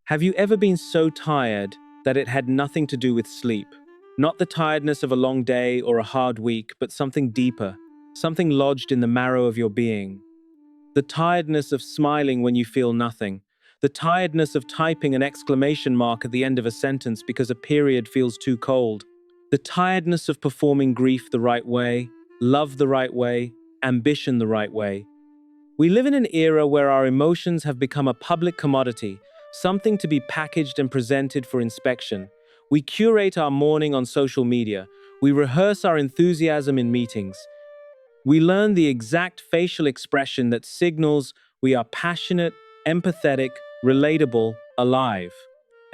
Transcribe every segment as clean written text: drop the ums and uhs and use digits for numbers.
Have you ever been so tired that it had nothing to do with sleep? Not the tiredness of a long day or a hard week, but something deeper, something lodged in the marrow of your being. The tiredness of smiling when you feel nothing. The tiredness of typing an exclamation mark at the end of a sentence because a period feels too cold. The tiredness of performing grief the right way, love the right way, ambition the right way. We live in an era where our emotions have become a public commodity, something to be packaged and presented for inspection. We curate our morning on social media. We rehearse our enthusiasm in meetings. We learn the exact facial expression that signals we are passionate, empathetic, relatable, alive.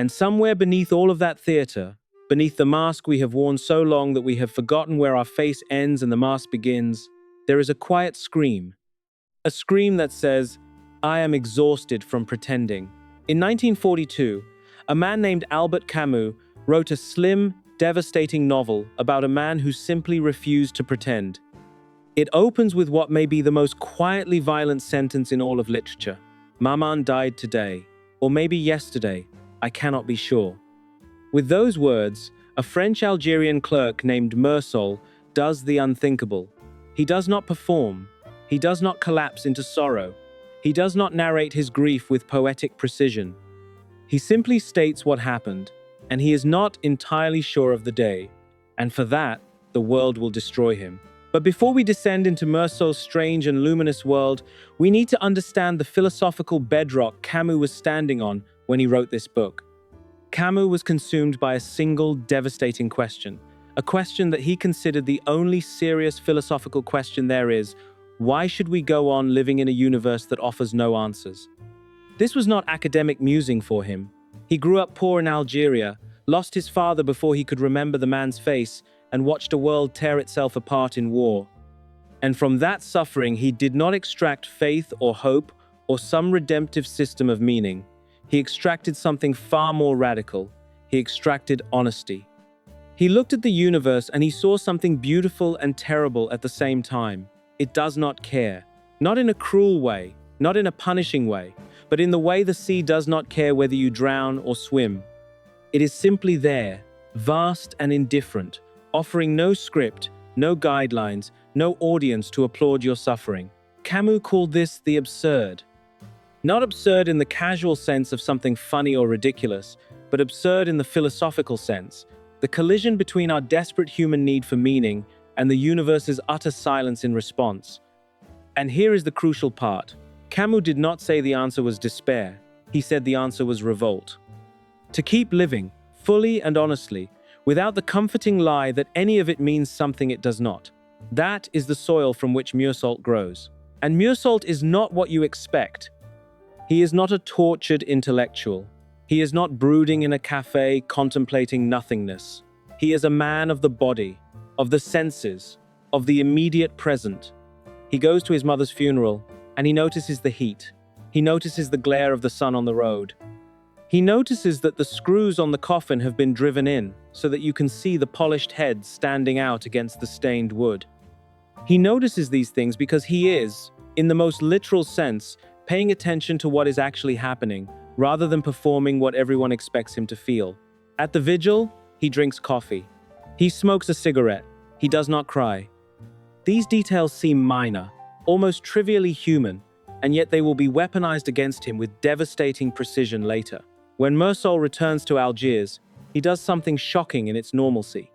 And somewhere beneath all of that theater, beneath the mask we have worn so long that we have forgotten where our face ends and the mask begins, there is a quiet scream. A scream that says, "I am exhausted from pretending." In 1942, a man named Albert Camus wrote a slim, devastating novel about a man who simply refused to pretend. It opens with what may be the most quietly violent sentence in all of literature. "Maman died today, or maybe yesterday, I cannot be sure." With those words, a French-Algerian clerk named Meursault does the unthinkable. He does not perform. He does not collapse into sorrow. He does not narrate his grief with poetic precision. He simply states what happened, and he is not entirely sure of the day. And for that, the world will destroy him. But before we descend into Meursault's strange and luminous world, we need to understand the philosophical bedrock Camus was standing on when he wrote this book. Camus was consumed by a single devastating question, a question that he considered the only serious philosophical question there is: why should we go on living in a universe that offers no answers? This was not academic musing for him. He grew up poor in Algeria, lost his father before he could remember the man's face, and watched a world tear itself apart in war. And from that suffering, he did not extract faith or hope or some redemptive system of meaning. He extracted something far more radical. He extracted honesty. He looked at the universe and he saw something beautiful and terrible at the same time. It does not care. Not in a cruel way, not in a punishing way, but in the way the sea does not care whether you drown or swim. It is simply there, vast and indifferent, offering no script, no guidelines, no audience to applaud your suffering. Camus called this the absurd. Not absurd in the casual sense of something funny or ridiculous, but absurd in the philosophical sense, the collision between our desperate human need for meaning and the universe's utter silence in response. And here is the crucial part. Camus did not say the answer was despair. He said the answer was revolt. To keep living, fully and honestly, without the comforting lie that any of it means something it does not. That is the soil from which Meursault grows. And Meursault is not what you expect. He is not a tortured intellectual. He is not brooding in a cafe contemplating nothingness. He is a man of the body, of the senses, of the immediate present. He goes to his mother's funeral, and he notices the heat. He notices the glare of the sun on the road. He notices that the screws on the coffin have been driven in, so that you can see the polished head standing out against the stained wood. He notices these things because he is, in the most literal sense, paying attention to what is actually happening, rather than performing what everyone expects him to feel. At the vigil, he drinks coffee. He smokes a cigarette. He does not cry. These details seem minor, almost trivially human, and yet they will be weaponized against him with devastating precision later. When Meursault returns to Algiers, he does something shocking in its normalcy.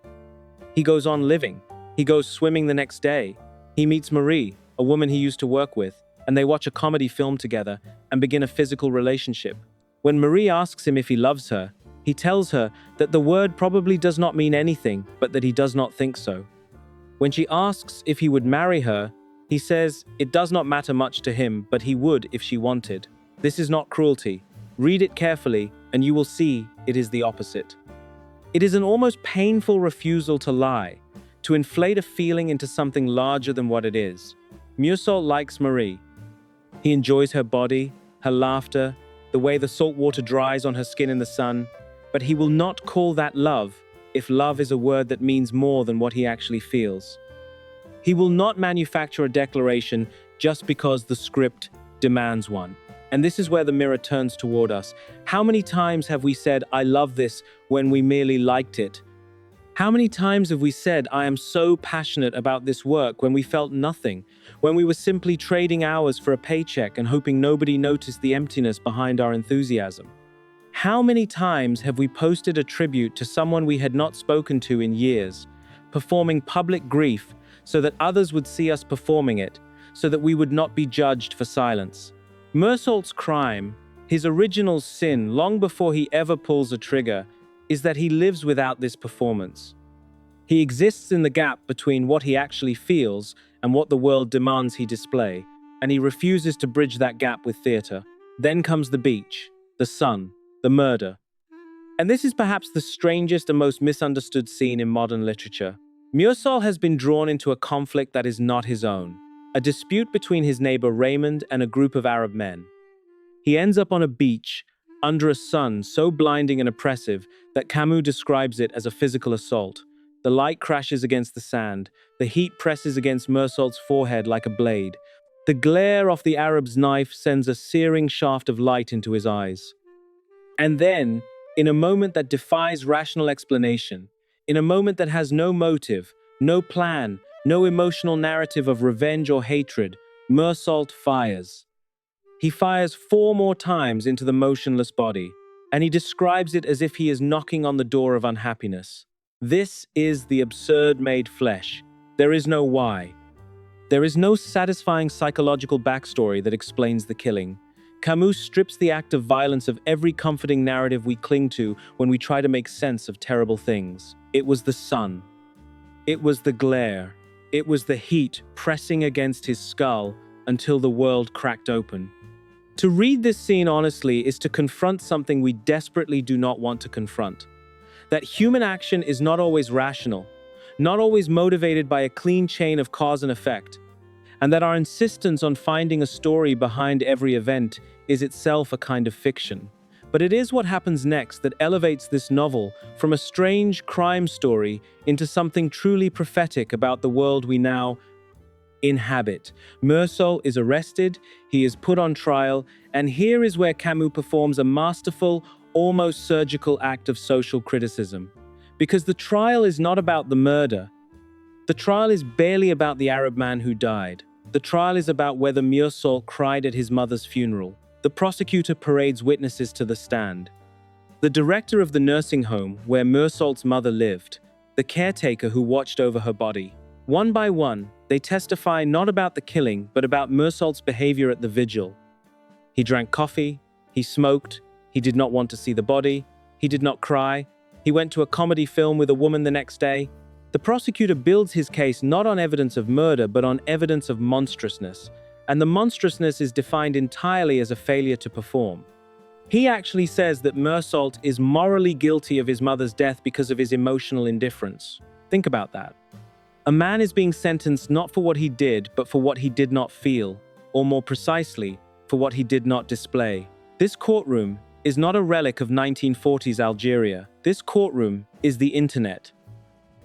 He goes on living. He goes swimming the next day. He meets Marie, a woman he used to work with, and they watch a comedy film together and begin a physical relationship. When Marie asks him if he loves her, he tells her that the word probably does not mean anything, but that he does not think so. When she asks if he would marry her, he says it does not matter much to him, but he would if she wanted. This is not cruelty. Read it carefully, and you will see it is the opposite. It is an almost painful refusal to lie, to inflate a feeling into something larger than what it is. Meursault likes Marie. He enjoys her body, her laughter, the way the salt water dries on her skin in the sun, but he will not call that love if love is a word that means more than what he actually feels. He will not manufacture a declaration just because the script demands one. And this is where the mirror turns toward us. How many times have we said, "I love this," when we merely liked it? How many times have we said, "I am so passionate about this work," when we felt nothing, when we were simply trading hours for a paycheck and hoping nobody noticed the emptiness behind our enthusiasm? How many times have we posted a tribute to someone we had not spoken to in years, performing public grief so that others would see us performing it, so that we would not be judged for silence? Meursault's crime, his original sin long before he ever pulls a trigger, is that he lives without this performance. He exists in the gap between what he actually feels and what the world demands he display, and he refuses to bridge that gap with theater. Then comes the beach, the sun, the murder. And this is perhaps the strangest and most misunderstood scene in modern literature. Meursault has been drawn into a conflict that is not his own, a dispute between his neighbor Raymond and a group of Arab men. He ends up on a beach, under a sun so blinding and oppressive that Camus describes it as a physical assault. The light crashes against the sand, the heat presses against Meursault's forehead like a blade. The glare off the Arab's knife sends a searing shaft of light into his eyes. And then, in a moment that defies rational explanation, in a moment that has no motive, no plan, no emotional narrative of revenge or hatred, Meursault fires. He fires 4 more times into the motionless body, and he describes it as if he is knocking on the door of unhappiness. This is the absurd made flesh. There is no why. There is no satisfying psychological backstory that explains the killing. Camus strips the act of violence of every comforting narrative we cling to when we try to make sense of terrible things. It was the sun. It was the glare. It was the heat pressing against his skull until the world cracked open. To read this scene honestly is to confront something we desperately do not want to confront. That human action is not always rational, not always motivated by a clean chain of cause and effect, and that our insistence on finding a story behind every event is itself a kind of fiction. But it is what happens next that elevates this novel from a strange crime story into something truly prophetic about the world we now inhabit. Meursault is arrested, he is put on trial, and here is where Camus performs a masterful, almost surgical act of social criticism. Because the trial is not about the murder. The trial is barely about the Arab man who died. The trial is about whether Meursault cried at his mother's funeral. The prosecutor parades witnesses to the stand. The director of the nursing home where Meursault's mother lived, the caretaker who watched over her body. One by one, they testify not about the killing, but about Meursault's behavior at the vigil. He drank coffee, he smoked, he did not want to see the body, he did not cry, he went to a comedy film with a woman the next day. The prosecutor builds his case not on evidence of murder, but on evidence of monstrousness, and the monstrousness is defined entirely as a failure to perform. He actually says that Meursault is morally guilty of his mother's death because of his emotional indifference. Think about that. A man is being sentenced not for what he did, but for what he did not feel, or more precisely, for what he did not display. This courtroom is not a relic of 1940s Algeria. This courtroom is the internet.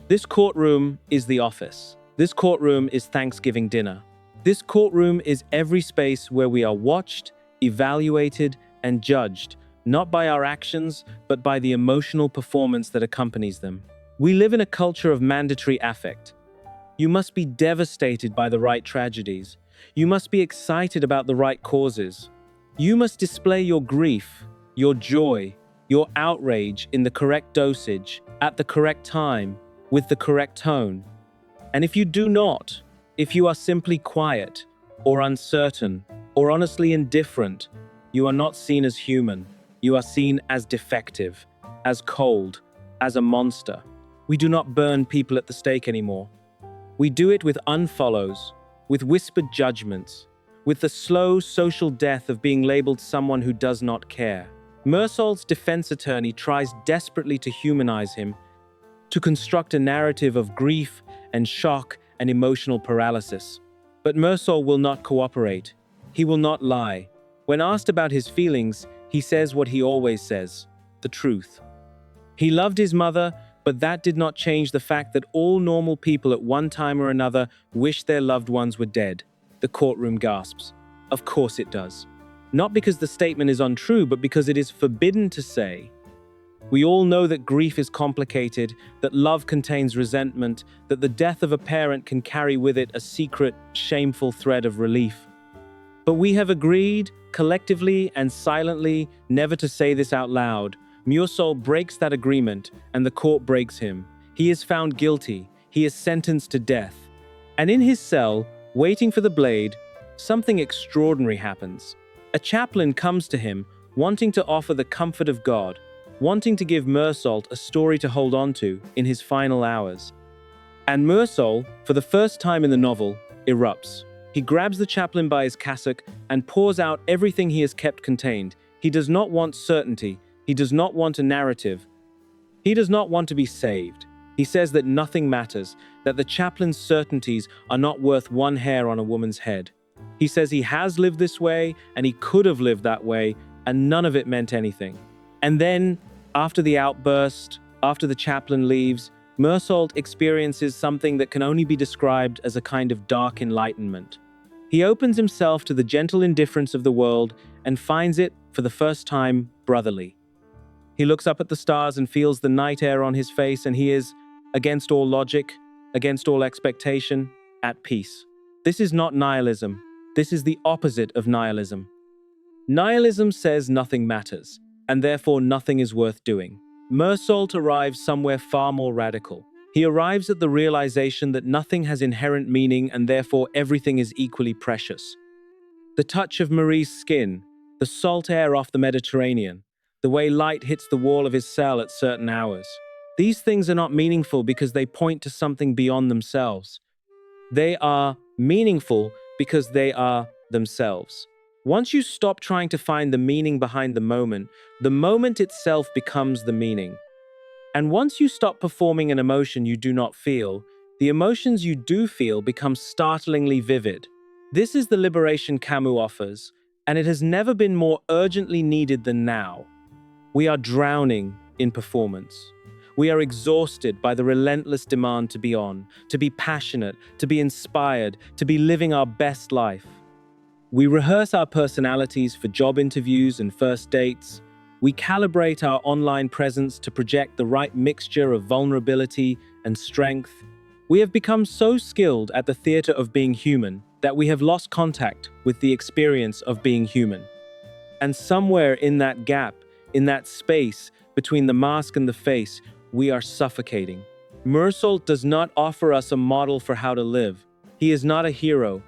This courtroom is the office. This courtroom is Thanksgiving dinner. This courtroom is every space where we are watched, evaluated, and judged, not by our actions, but by the emotional performance that accompanies them. We live in a culture of mandatory affect. You must be devastated by the right tragedies. You must be excited about the right causes. You must display your grief, your joy, your outrage in the correct dosage, at the correct time, with the correct tone. And if you do not, if you are simply quiet, or uncertain, or honestly indifferent, you are not seen as human. You are seen as defective, as cold, as a monster. We do not burn people at the stake anymore. We do it with unfollows, with whispered judgments, with the slow social death of being labeled someone who does not care. Meursault's defense attorney tries desperately to humanize him, to construct a narrative of grief and shock and emotional paralysis. But Meursault will not cooperate. He will not lie. When asked about his feelings, he says what he always says, the truth. He loved his mother, but that did not change the fact that all normal people at one time or another wish their loved ones were dead. The courtroom gasps. Of course it does. Not because the statement is untrue, but because it is forbidden to say. We all know that grief is complicated, that love contains resentment, that the death of a parent can carry with it a secret, shameful thread of relief. But we have agreed, collectively and silently, never to say this out loud. Meursault breaks that agreement, and the court breaks him. He is found guilty. He is sentenced to death. And in his cell, waiting for the blade, something extraordinary happens. A chaplain comes to him, wanting to offer the comfort of God, wanting to give Meursault a story to hold on to in his final hours. And Meursault, for the first time in the novel, erupts. He grabs the chaplain by his cassock and pours out everything he has kept contained. He does not want certainty. He does not want a narrative. He does not want to be saved. He says that nothing matters, that the chaplain's certainties are not worth one hair on a woman's head. He says he has lived this way, and he could have lived that way, and none of it meant anything. And then, after the outburst, after the chaplain leaves, Meursault experiences something that can only be described as a kind of dark enlightenment. He opens himself to the gentle indifference of the world and finds it, for the first time, brotherly. He looks up at the stars and feels the night air on his face, and he is, against all logic, against all expectation, at peace. This is not nihilism. This is the opposite of nihilism. Nihilism says nothing matters, and therefore nothing is worth doing. Meursault arrives somewhere far more radical. He arrives at the realization that nothing has inherent meaning and therefore everything is equally precious. The touch of Marie's skin, the salt air off the Mediterranean, the way light hits the wall of his cell at certain hours. These things are not meaningful because they point to something beyond themselves. They are meaningful because they are themselves. Once you stop trying to find the meaning behind the moment itself becomes the meaning. And once you stop performing an emotion you do not feel, the emotions you do feel become startlingly vivid. This is the liberation Camus offers, and it has never been more urgently needed than now. We are drowning in performance. We are exhausted by the relentless demand to be on, to be passionate, to be inspired, to be living our best life. We rehearse our personalities for job interviews and first dates. We calibrate our online presence to project the right mixture of vulnerability and strength. We have become so skilled at the theater of being human that we have lost contact with the experience of being human. And somewhere in that gap, in that space between the mask and the face, we are suffocating. Meursault does not offer us a model for how to live. He is not a hero.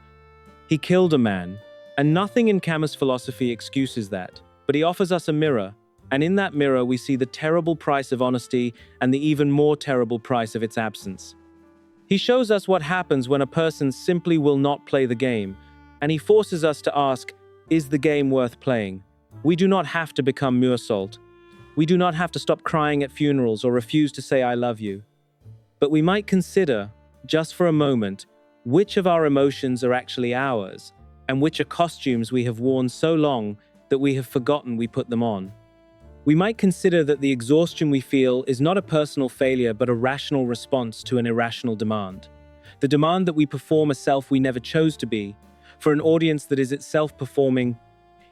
He killed a man, and nothing in Camus' philosophy excuses that. But he offers us a mirror, and in that mirror we see the terrible price of honesty and the even more terrible price of its absence. He shows us what happens when a person simply will not play the game, and he forces us to ask, is the game worth playing? We do not have to become Meursault. We do not have to stop crying at funerals or refuse to say I love you. But we might consider, just for a moment, which of our emotions are actually ours, and which are costumes we have worn so long that we have forgotten we put them on. We might consider that the exhaustion we feel is not a personal failure but a rational response to an irrational demand. The demand that we perform a self we never chose to be, for an audience that is itself performing,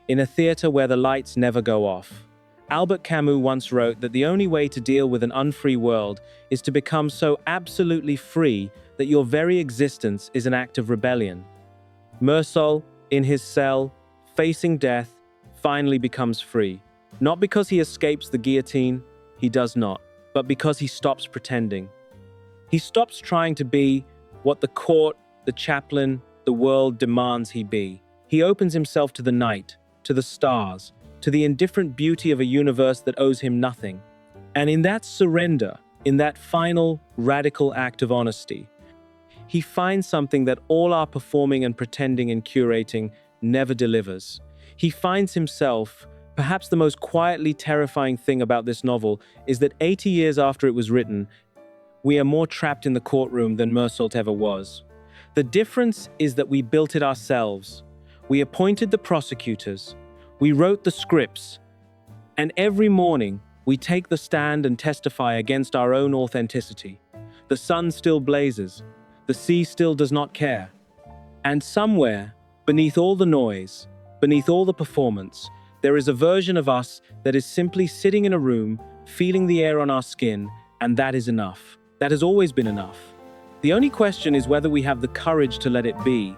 in a theater where the lights never go off. Albert Camus once wrote that the only way to deal with an unfree world is to become so absolutely free that your very existence is an act of rebellion. Meursault, in his cell, facing death, finally becomes free. Not because he escapes the guillotine, he does not, but because he stops pretending. He stops trying to be what the court, the chaplain, the world demands he be. He opens himself to the night, to the stars, to the indifferent beauty of a universe that owes him nothing. And in that surrender, in that final, radical act of honesty, he finds something that all our performing and pretending and curating never delivers. He finds himself. Perhaps the most quietly terrifying thing about this novel is that 80 years after it was written, we are more trapped in the courtroom than Meursault ever was. The difference is that we built it ourselves. We appointed the prosecutors. We wrote the scripts. And every morning, we take the stand and testify against our own authenticity. The sun still blazes. The sea still does not care. And somewhere, beneath all the noise, Beneath all the performance, there is a version of us that is simply sitting in a room, feeling the air on our skin, and that is enough. That has always been enough. The only question is whether we have the courage to let it be.